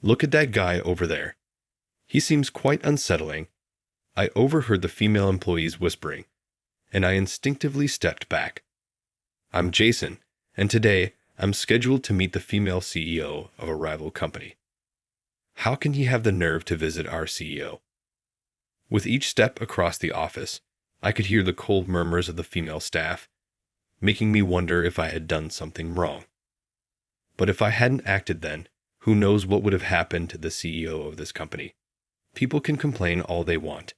Look at that guy over there. He seems quite unsettling. I overheard the female employees whispering, and I instinctively stepped back. I'm Jason, and today I'm scheduled to meet the female CEO of a rival company. How can he have the nerve to visit our CEO? With each step across the office, I could hear the cold murmurs of the female staff, making me wonder if I had done something wrong. But if I hadn't acted then, who knows what would have happened to the CEO of this company? People can complain all they want.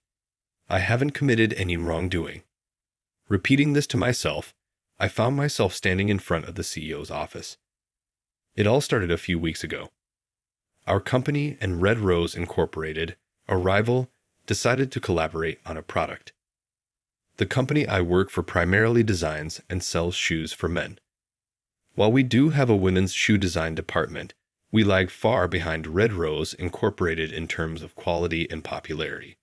I haven't committed any wrongdoing. Repeating this to myself, I found myself standing in front of the CEO's office. It all started a few weeks ago. Our company and Red Rose Incorporated, a rival, decided to collaborate on a product. The company I work for primarily designs and sells shoes for men. While we do have a women's shoe design department, we lag far behind Red Rose Incorporated in terms of quality and popularity.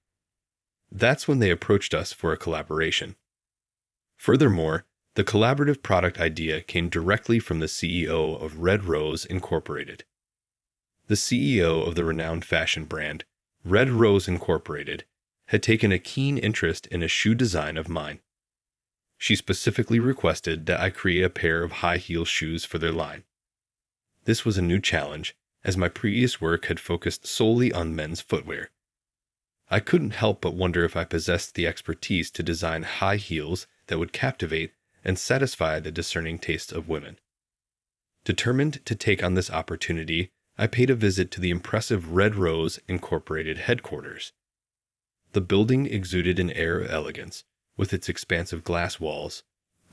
That's when they approached us for a collaboration. Furthermore, the collaborative product idea came directly from the CEO of Red Rose Incorporated. The CEO of the renowned fashion brand, Red Rose Incorporated, had taken a keen interest in a shoe design of mine. She specifically requested that I create a pair of high-heel shoes for their line. This was a new challenge, as my previous work had focused solely on men's footwear. I couldn't help but wonder if I possessed the expertise to design high heels that would captivate and satisfy the discerning tastes of women. Determined to take on this opportunity, I paid a visit to the impressive Red Rose Incorporated headquarters. The building exuded an air of elegance, with its expansive glass walls,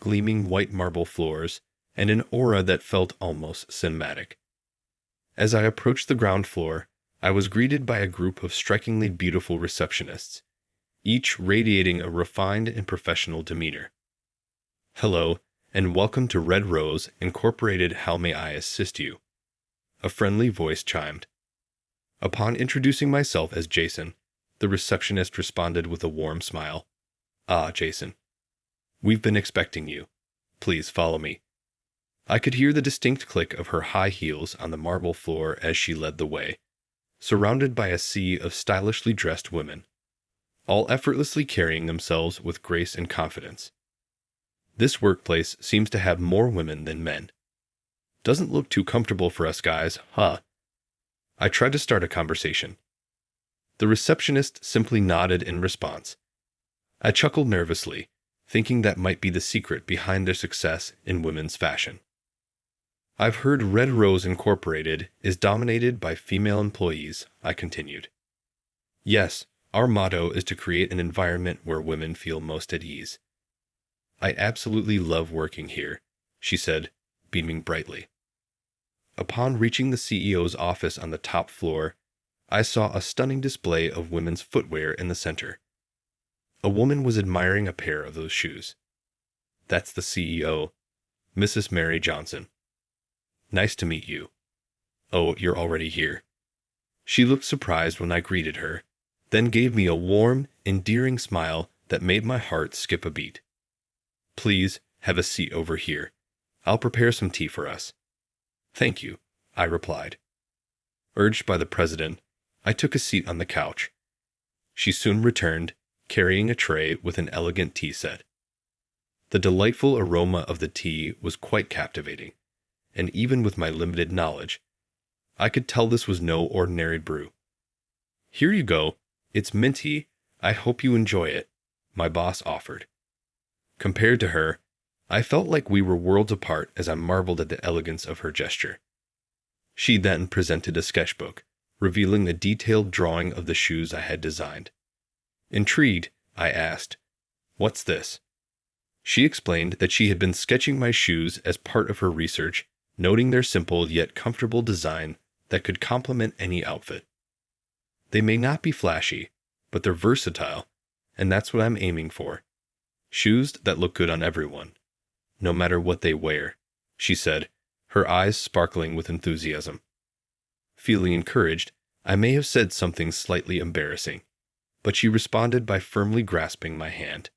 gleaming white marble floors, and an aura that felt almost cinematic. As I approached the ground floor, I was greeted by a group of strikingly beautiful receptionists, each radiating a refined and professional demeanor. Hello, and welcome to Red Rose Incorporated. How may I assist you? A friendly voice chimed. Upon introducing myself as Jason, the receptionist responded with a warm smile. Ah, Jason. We've been expecting you. Please follow me. I could hear the distinct click of her high heels on the marble floor as she led the way, surrounded by a sea of stylishly dressed women, all effortlessly carrying themselves with grace and confidence. This workplace seems to have more women than men. Doesn't look too comfortable for us guys, huh? I tried to start a conversation. The receptionist simply nodded in response. I chuckled nervously, thinking that might be the secret behind their success in women's fashion. I've heard Red Rose Incorporated is dominated by female employees, I continued. Yes, our motto is to create an environment where women feel most at ease. I absolutely love working here, she said, beaming brightly. Upon reaching the CEO's office on the top floor, I saw a stunning display of women's footwear in the center. A woman was admiring a pair of those shoes. That's the CEO, Mrs. Mary Johnson. Nice to meet you. Oh, you're already here. She looked surprised when I greeted her, then gave me a warm, endearing smile that made my heart skip a beat. Please, have a seat over here. I'll prepare some tea for us. Thank you, I replied. Urged by the president, I took a seat on the couch. She soon returned, carrying a tray with an elegant tea set. The delightful aroma of the tea was quite captivating, and even with my limited knowledge, I could tell this was no ordinary brew. Here you go. It's minty. I hope you enjoy it, my boss offered. Compared to her, I felt like we were worlds apart as I marveled at the elegance of her gesture. She then presented a sketchbook, revealing the detailed drawing of the shoes I had designed. Intrigued, I asked, "What's this?" She explained that she had been sketching my shoes as part of her research, noting their simple yet comfortable design that could complement any outfit. They may not be flashy, but they're versatile, and that's what I'm aiming for. Shoes that look good on everyone, no matter what they wear, she said, her eyes sparkling with enthusiasm. Feeling encouraged, I may have said something slightly embarrassing, but she responded by firmly grasping my hand.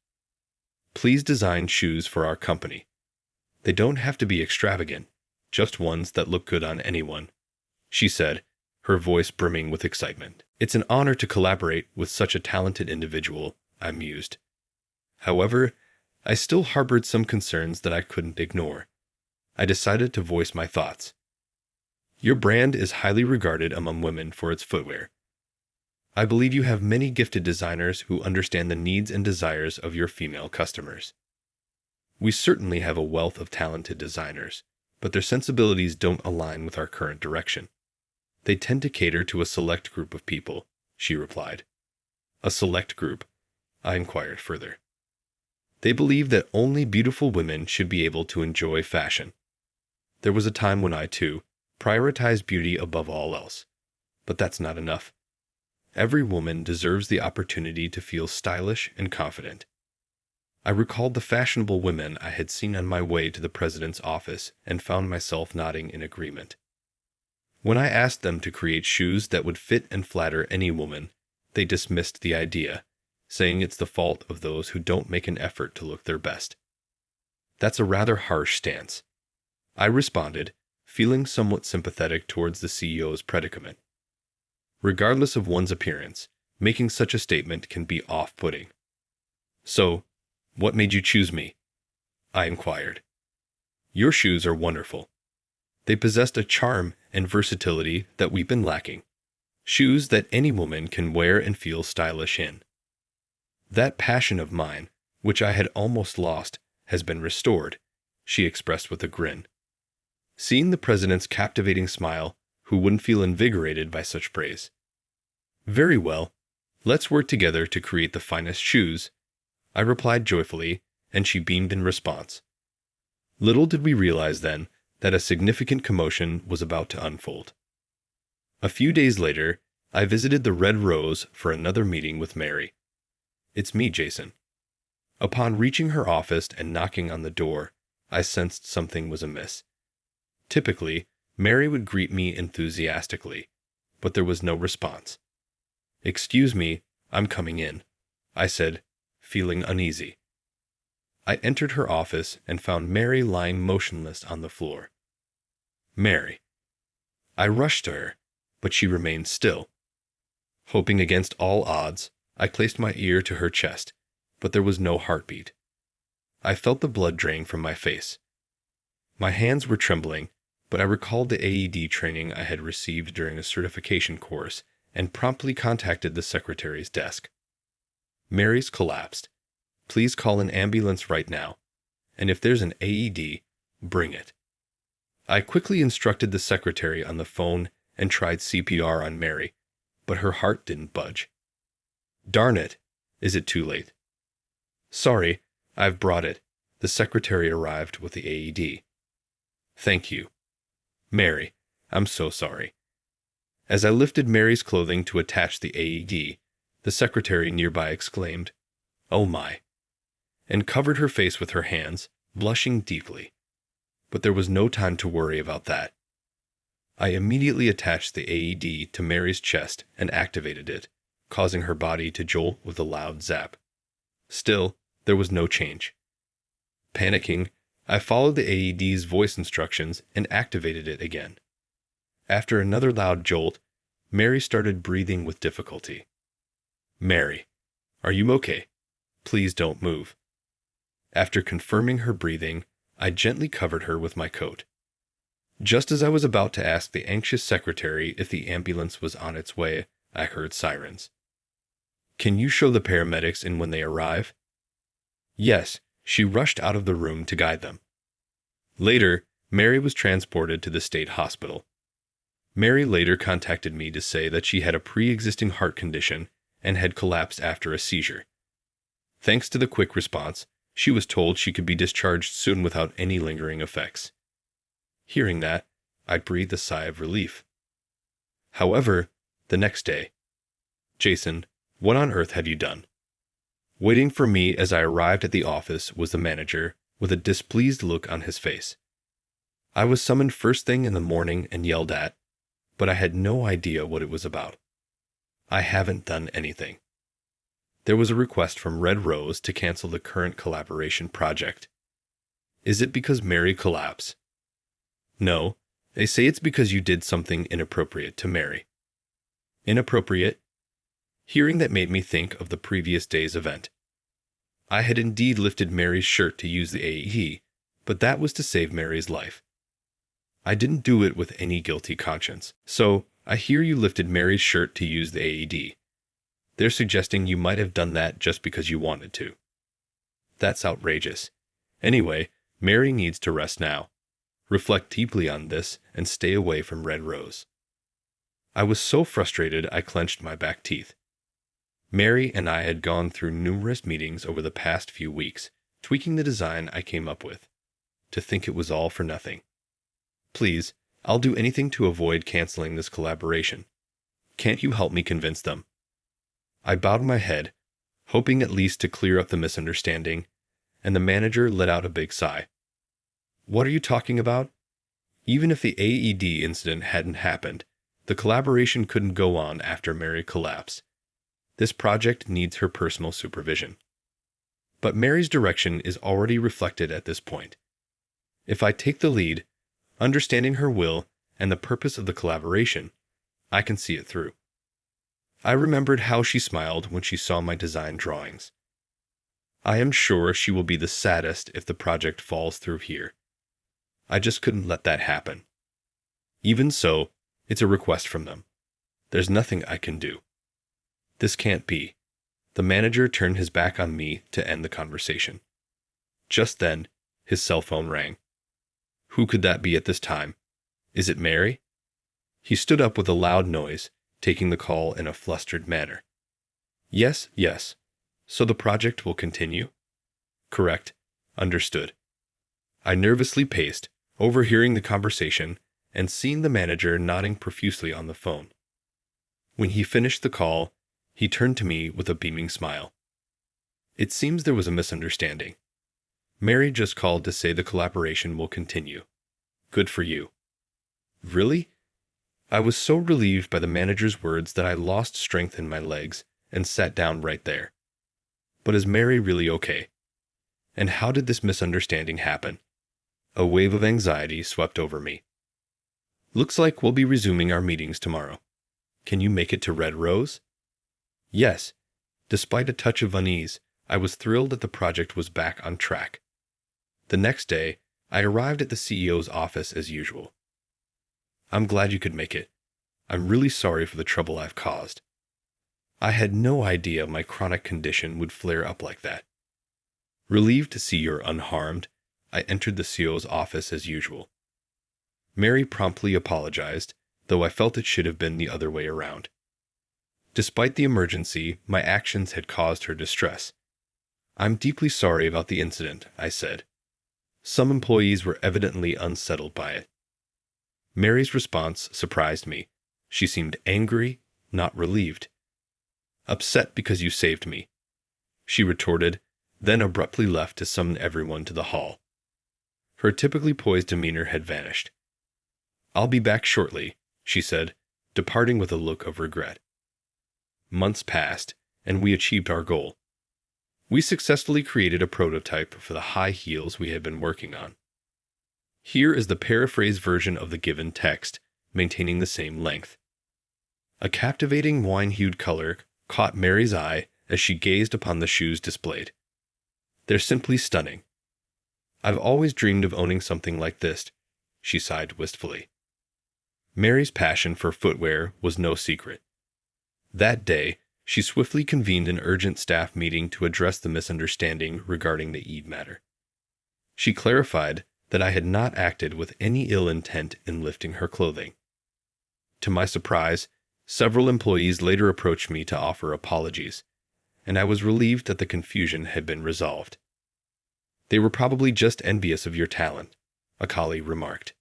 Please design shoes for our company. They don't have to be extravagant, just ones that look good on anyone, she said, her voice brimming with excitement. It's an honor to collaborate with such a talented individual, I mused. However, I still harbored some concerns that I couldn't ignore. I decided to voice my thoughts. Your brand is highly regarded among women for its footwear. I believe you have many gifted designers who understand the needs and desires of your female customers. We certainly have a wealth of talented designers, but their sensibilities don't align with our current direction. They tend to cater to a select group of people, she replied. A select group? I inquired further. They believe that only beautiful women should be able to enjoy fashion. There was a time when I, too, prioritized beauty above all else. But that's not enough. Every woman deserves the opportunity to feel stylish and confident. I recalled the fashionable women I had seen on my way to the president's office and found myself nodding in agreement. When I asked them to create shoes that would fit and flatter any woman, they dismissed the idea, saying it's the fault of those who don't make an effort to look their best. That's a rather harsh stance. I responded, feeling somewhat sympathetic towards the CEO's predicament. Regardless of one's appearance, making such a statement can be off-putting. So, what made you choose me? I inquired. Your shoes are wonderful. They possessed a charm and versatility that we've been lacking. Shoes that any woman can wear and feel stylish in. That passion of mine, which I had almost lost, has been restored, she expressed with a grin. Seeing the president's captivating smile, who wouldn't feel invigorated by such praise? Very well. Let's work together to create the finest shoes, I replied joyfully, and she beamed in response. Little did we realize then that a significant commotion was about to unfold. A few days later, I visited the Red Rose for another meeting with Mary. It's me, Jason. Upon reaching her office and knocking on the door, I sensed something was amiss. Typically, Mary would greet me enthusiastically, but there was no response. Excuse me, I'm coming in, I said, feeling uneasy. I entered her office and found Mary lying motionless on the floor. Mary. I rushed to her, but she remained still. Hoping against all odds, I placed my ear to her chest, but there was no heartbeat. I felt the blood drain from my face. My hands were trembling, but I recalled the AED training I had received during a certification course and promptly contacted the secretary's desk. Mary's collapsed. Please call an ambulance right now, and if there's an AED, bring it. I quickly instructed the secretary on the phone and tried CPR on Mary, but her heart didn't budge. Darn it, is it too late? Sorry, I've brought it. The secretary arrived with the AED. Thank you. Mary, I'm so sorry. As I lifted Mary's clothing to attach the AED, the secretary nearby exclaimed, "Oh my," and covered her face with her hands, blushing deeply. But there was no time to worry about that. I immediately attached the AED to Mary's chest and activated it, causing her body to jolt with a loud zap. Still, there was no change. Panicking, I followed the AED's voice instructions and activated it again. After another loud jolt, Mary started breathing with difficulty. Mary, are you okay? Please don't move. After confirming her breathing, I gently covered her with my coat. Just as I was about to ask the anxious secretary if the ambulance was on its way, I heard sirens. Can you show the paramedics in when they arrive? Yes, she rushed out of the room to guide them. Later, Mary was transported to the state hospital. Mary later contacted me to say that she had a pre-existing heart condition and had collapsed after a seizure. Thanks to the quick response, she was told she could be discharged soon without any lingering effects. Hearing that, I breathed a sigh of relief. However, the next day, Jason, what on earth had you done? Waiting for me as I arrived at the office was the manager, with a displeased look on his face. I was summoned first thing in the morning and yelled at, but I had no idea what it was about. I haven't done anything. There was a request from Red Rose to cancel the current collaboration project. Is it because Mary collapsed? No, they say it's because you did something inappropriate to Mary. Inappropriate. Hearing that made me think of the previous day's event. I had indeed lifted Mary's shirt to use the AED, but that was to save Mary's life. I didn't do it with any guilty conscience. So, I hear you lifted Mary's shirt to use the AED. They're suggesting you might have done that just because you wanted to. That's outrageous. Anyway, Mary needs to rest now. Reflect deeply on this and stay away from Red Rose. I was so frustrated I clenched my back teeth. Mary and I had gone through numerous meetings over the past few weeks, tweaking the design I came up with. To think it was all for nothing. Please, I'll do anything to avoid canceling this collaboration. Can't you help me convince them? I bowed my head, hoping at least to clear up the misunderstanding, and the manager let out a big sigh. What are you talking about? Even if the AED incident hadn't happened, the collaboration couldn't go on after Mary collapsed. This project needs her personal supervision. But Mary's direction is already reflected at this point. If I take the lead, understanding her will and the purpose of the collaboration, I can see it through. I remembered how she smiled when she saw my design drawings. I am sure she will be the saddest if the project falls through here. I just couldn't let that happen. Even so, it's a request from them. There's nothing I can do. This can't be. The manager turned his back on me to end the conversation. Just then, his cell phone rang. Who could that be at this time? Is it Mary? He stood up with a loud noise, taking the call in a flustered manner. Yes. So the project will continue? Correct. Understood. I nervously paced, overhearing the conversation and seeing the manager nodding profusely on the phone. When he finished the call, he turned to me with a beaming smile. It seems there was a misunderstanding. Mary just called to say the collaboration will continue. Good for you. Really? I was so relieved by the manager's words that I lost strength in my legs and sat down right there. But is Mary really okay? And how did this misunderstanding happen? A wave of anxiety swept over me. Looks like we'll be resuming our meetings tomorrow. Can you make it to Red Rose? Yes. Despite a touch of unease, I was thrilled that the project was back on track. The next day, I arrived at the CEO's office as usual. I'm glad you could make it. I'm really sorry for the trouble I've caused. I had no idea my chronic condition would flare up like that. Relieved to see you're unharmed, I entered the CEO's office as usual. Mary promptly apologized, though I felt it should have been the other way around. Despite the emergency, my actions had caused her distress. I'm deeply sorry about the incident, I said. Some employees were evidently unsettled by it. Mary's response surprised me. She seemed angry, not relieved. Upset because you saved me, she retorted, then abruptly left to summon everyone to the hall. Her typically poised demeanor had vanished. I'll be back shortly, she said, departing with a look of regret. Months passed, and we achieved our goal. We successfully created a prototype for the high heels we had been working on. Here is the paraphrased version of the given text, maintaining the same length. A captivating wine-hued color caught Mary's eye as she gazed upon the shoes displayed. They're simply stunning. I've always dreamed of owning something like this, she sighed wistfully. Mary's passion for footwear was no secret. That day, she swiftly convened an urgent staff meeting to address the misunderstanding regarding the AED matter. She clarified that I had not acted with any ill intent in lifting her clothing. To my surprise, several employees later approached me to offer apologies, and I was relieved that the confusion had been resolved. They were probably just envious of your talent, a colleague remarked.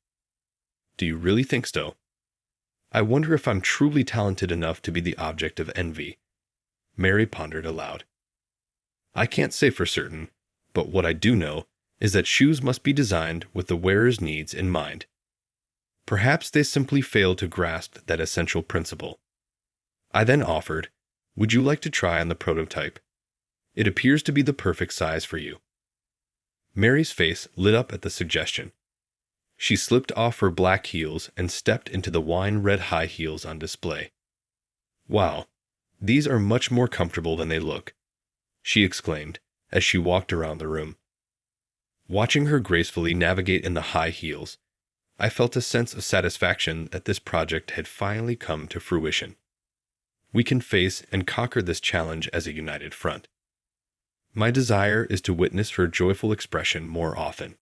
Do you really think so? I wonder if I'm truly talented enough to be the object of envy. Mary pondered aloud. I can't say for certain, but what I do know is that shoes must be designed with the wearer's needs in mind. Perhaps they simply failed to grasp that essential principle. I then offered, would you like to try on the prototype? It appears to be the perfect size for you. Mary's face lit up at the suggestion. She slipped off her black heels and stepped into the wine-red high heels on display. Wow, these are much more comfortable than they look, she exclaimed as she walked around the room. Watching her gracefully navigate in the high heels, I felt a sense of satisfaction that this project had finally come to fruition. We can face and conquer this challenge as a united front. My desire is to witness her joyful expression more often.